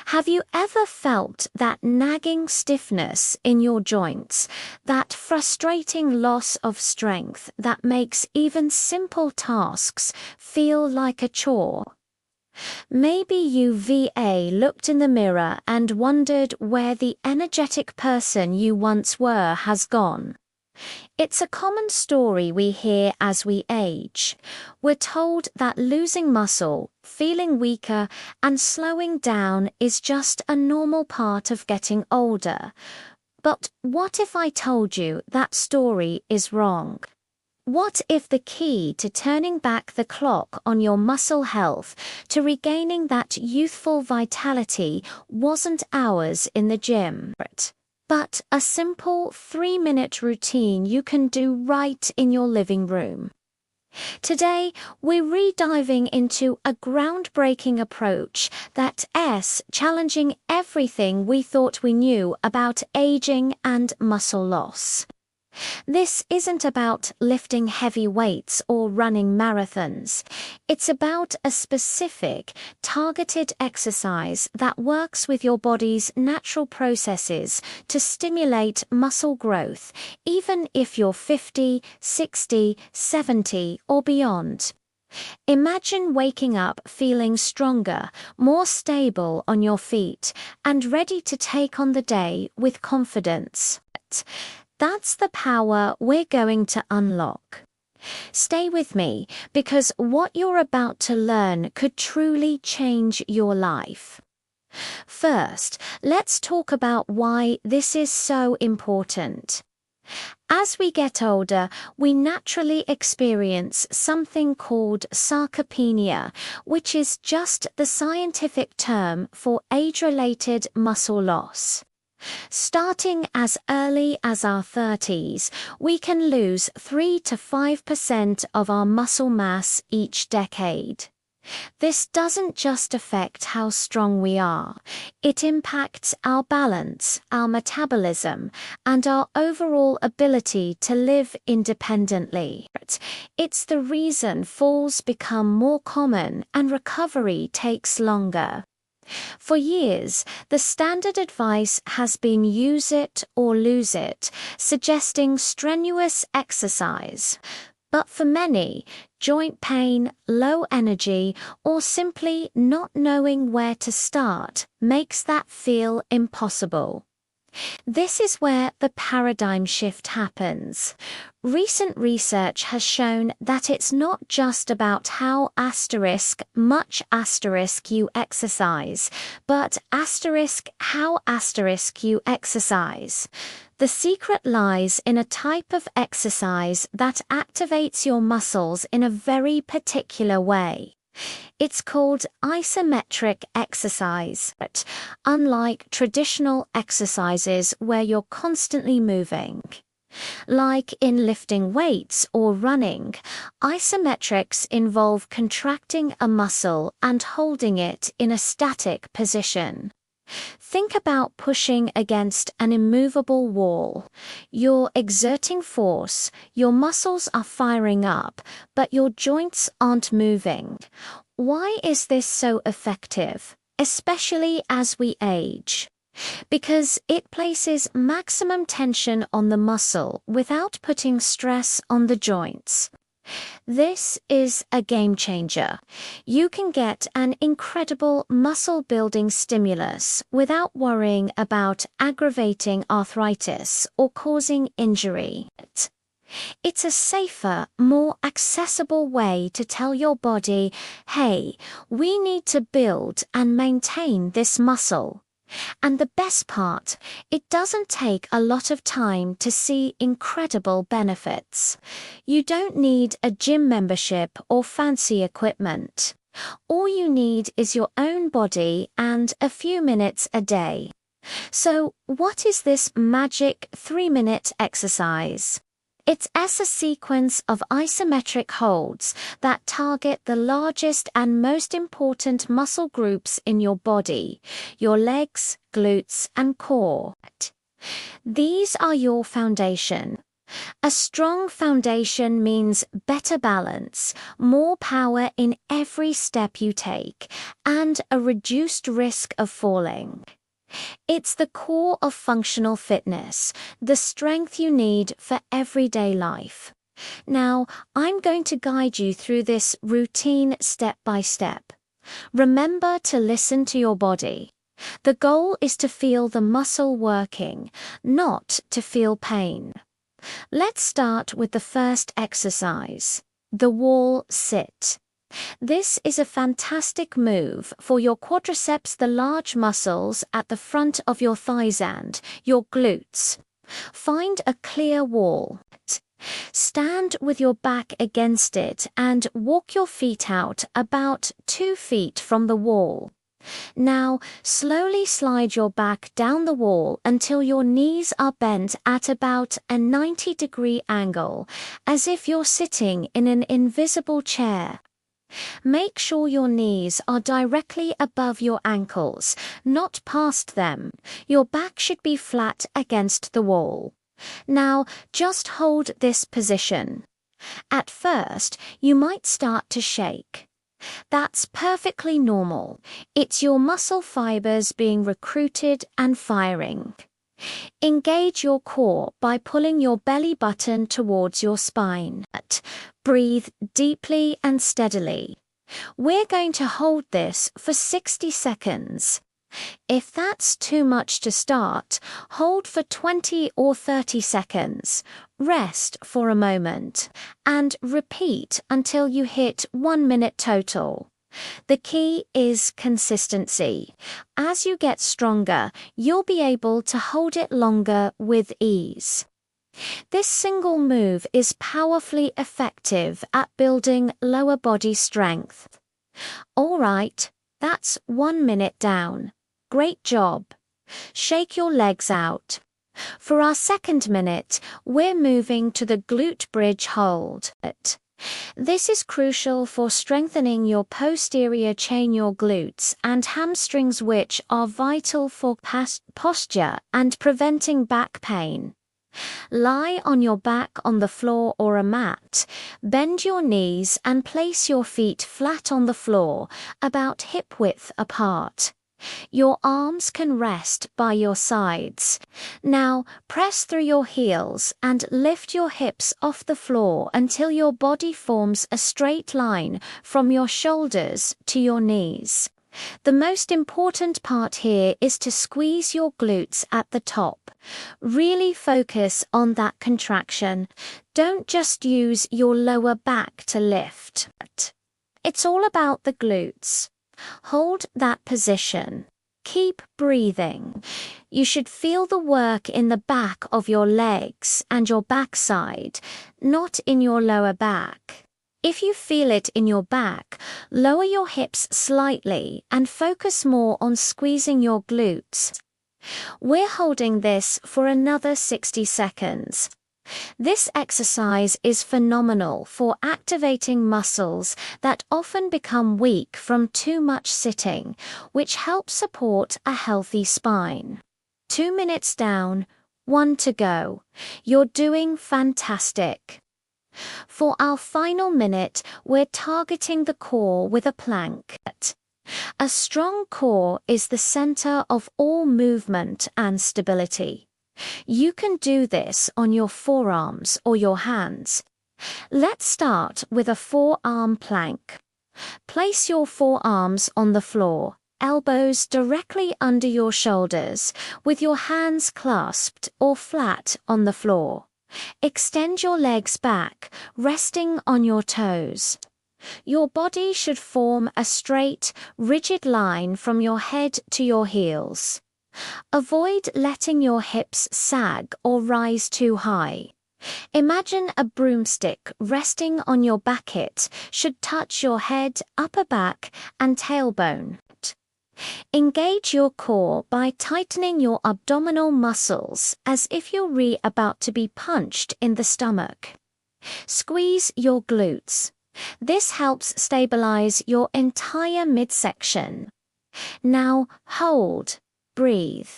Have you ever felt that nagging stiffness in your joints, that frustrating loss of strength that makes even simple tasks feel like a chore? Maybe you looked in the mirror and wondered where the energetic person you once were has gone. It's a common story we hear as we age. We're told that losing muscle, feeling weaker, and slowing down is just a normal part of getting older. But what if I told you that story is wrong? What if the key to turning back the clock on your muscle health, to regaining that youthful vitality, wasn't hours in the gym, but a simple 3-minute routine you can do right in your living room? Today, we're rediving into a groundbreaking approach that's challenging everything we thought we knew about aging and muscle loss. This isn't about lifting heavy weights or running marathons. It's about a specific, targeted exercise that works with your body's natural processes to stimulate muscle growth, even if you're 50, 60, 70, or beyond. Imagine waking up feeling stronger, more stable on your feet, and ready to take on the day with confidence. That's the power we're going to unlock. Stay with me, because what you're about to learn could truly change your life. First, let's talk about why this is so important. As we get older, we naturally experience something called sarcopenia, which is just the scientific term for age-related muscle loss. Starting as early as our 30s, we can lose 3 to 5% of our muscle mass each decade. This doesn't just affect how strong we are, it impacts our balance, our metabolism, and our overall ability to live independently. It's the reason falls become more common and recovery takes longer. For years, the standard advice has been use it or lose it, suggesting strenuous exercise. But for many, joint pain, low energy, or simply not knowing where to start makes that feel impossible. This is where the paradigm shift happens. Recent research has shown that it's not just about how much you exercise, but how you exercise. The secret lies in a type of exercise that activates your muscles in a very particular way. It's called isometric exercise. Unlike traditional exercises where you're constantly moving, like in lifting weights or running, isometrics involve contracting a muscle and holding it in a static position. Think about pushing against an immovable wall. You're exerting force, your muscles are firing up, but your joints aren't moving. Why is this so effective, especially as we age? Because it places maximum tension on the muscle without putting stress on the joints. This is a game changer. You can get an incredible muscle-building stimulus without worrying about aggravating arthritis or causing injury. It's a safer, more accessible way to tell your body, hey, we need to build and maintain this muscle. And the best part, it doesn't take a lot of time to see incredible benefits. You don't need a gym membership or fancy equipment. All you need is your own body and a few minutes a day. So, what is this magic 3-minute exercise? It's a sequence of isometric holds that target the largest and most important muscle groups in your body, your legs, glutes, and core. These are your foundation. A strong foundation means better balance, more power in every step you take, and a reduced risk of falling. It's the core of functional fitness, the strength you need for everyday life. Now, I'm going to guide you through this routine step by step. Remember to listen to your body. The goal is to feel the muscle working, not to feel pain. Let's start with the first exercise, the wall sit. This is a fantastic move for your quadriceps, the large muscles at the front of your thighs and your glutes. Find a clear wall. Stand with your back against it and walk your feet out about 2 feet from the wall. Now, slowly slide your back down the wall until your knees are bent at about a 90-degree angle, as if you're sitting in an invisible chair. Make sure your knees are directly above your ankles, not past them. Your back should be flat against the wall. Now, just hold this position. At first, you might start to shake. That's perfectly normal. It's your muscle fibers being recruited and firing. Engage your core by pulling your belly button towards your spine. Breathe deeply and steadily. We're going to hold this for 60 seconds. If that's too much to start, hold for 20 or 30 seconds, rest for a moment, and repeat until you hit 1 minute total. The key is consistency. As you get stronger, you'll be able to hold it longer with ease. This single move is powerfully effective at building lower body strength. All right, that's 1 minute down. Great job. Shake your legs out. For our second minute, we're moving to the glute bridge hold. This is crucial for strengthening your posterior chain, your glutes and hamstrings, which are vital for posture and preventing back pain. Lie on your back on the floor or a mat. Bend your knees and place your feet flat on the floor, about hip width apart. Your arms can rest by your sides. Now, press through your heels and lift your hips off the floor until your body forms a straight line from your shoulders to your knees. The most important part here is to squeeze your glutes at the top. Really focus on that contraction. Don't just use your lower back to lift. It's all about the glutes. Hold that position. Keep breathing. You should feel the work in the back of your legs and your backside, not in your lower back. If you feel it in your back, lower your hips slightly and focus more on squeezing your glutes. We're holding this for another 60 seconds. This exercise is phenomenal for activating muscles that often become weak from too much sitting, which helps support a healthy spine. 2 minutes down, 1 to go. You're doing fantastic. For our final minute, we're targeting the core with a plank. A strong core is the center of all movement and stability. You can do this on your forearms or your hands. Let's start with a forearm plank. Place your forearms on the floor, elbows directly under your shoulders, with your hands clasped or flat on the floor. Extend your legs back, resting on your toes. Your body should form a straight, rigid line from your head to your heels. Avoid letting your hips sag or rise too high. Imagine a broomstick resting on your back. Should touch your head, upper back, and tailbone. Engage your core by tightening your abdominal muscles as if you're about to be punched in the stomach. Squeeze your glutes. This helps stabilize your entire midsection. Now hold. Breathe.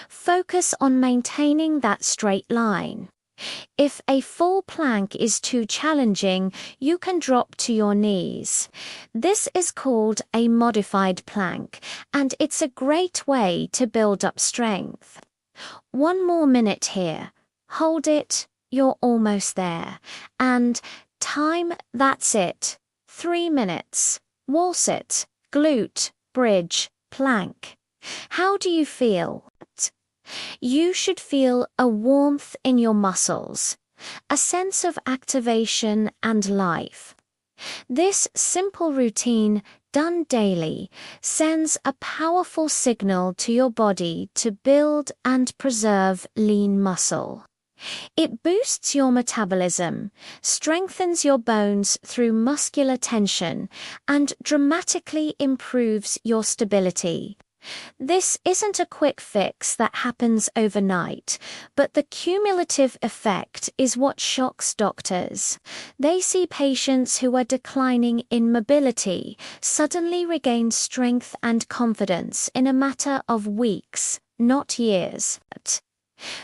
Focus on maintaining that straight line. If a full plank is too challenging, you can drop to your knees. This is called a modified plank, and it's a great way to build up strength. One more minute here. Hold it, you're almost there. And time, that's it. 3 minutes. Wall sit, glute, bridge, plank. How do you feel? You should feel a warmth in your muscles, a sense of activation and life. This simple routine, done daily, sends a powerful signal to your body to build and preserve lean muscle. It boosts your metabolism, strengthens your bones through muscular tension, and dramatically improves your stability. This isn't a quick fix that happens overnight, but the cumulative effect is what shocks doctors. They see patients who are declining in mobility suddenly regain strength and confidence in a matter of weeks, not years.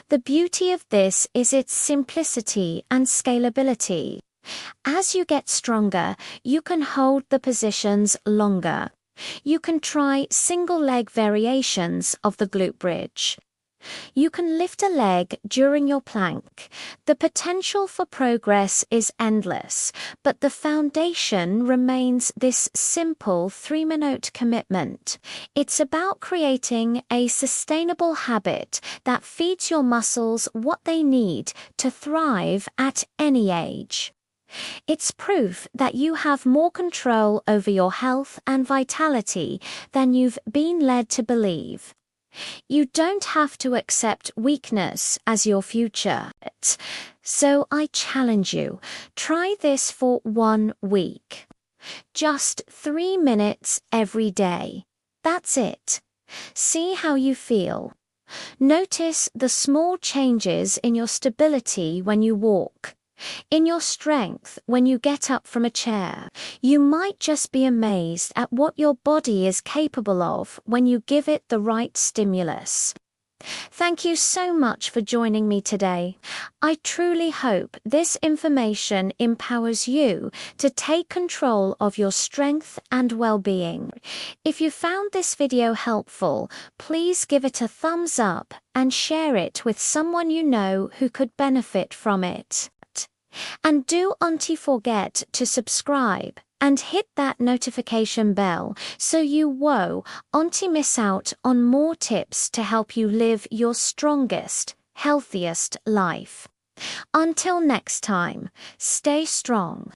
The beauty of this is its simplicity and scalability. As you get stronger, you can hold the positions longer. You can try single leg variations of the glute bridge. You can lift a leg during your plank. The potential for progress is endless, but the foundation remains this simple 3-minute commitment. It's about creating a sustainable habit that feeds your muscles what they need to thrive at any age. It's proof that you have more control over your health and vitality than you've been led to believe. You don't have to accept weakness as your future. So I challenge you, try this for 1 week. Just 3 minutes every day. That's it. See how you feel. Notice the small changes in your stability when you walk, in your strength when you get up from a chair. You might just be amazed at what your body is capable of when you give it the right stimulus. Thank you so much for joining me today. I truly hope this information empowers you to take control of your strength and well-being. If you found this video helpful, please give it a thumbs up and share it with someone you know who could benefit from it. And don't forget to subscribe and hit that notification bell so you won't miss out on more tips to help you live your strongest, healthiest life. Until next time, stay strong.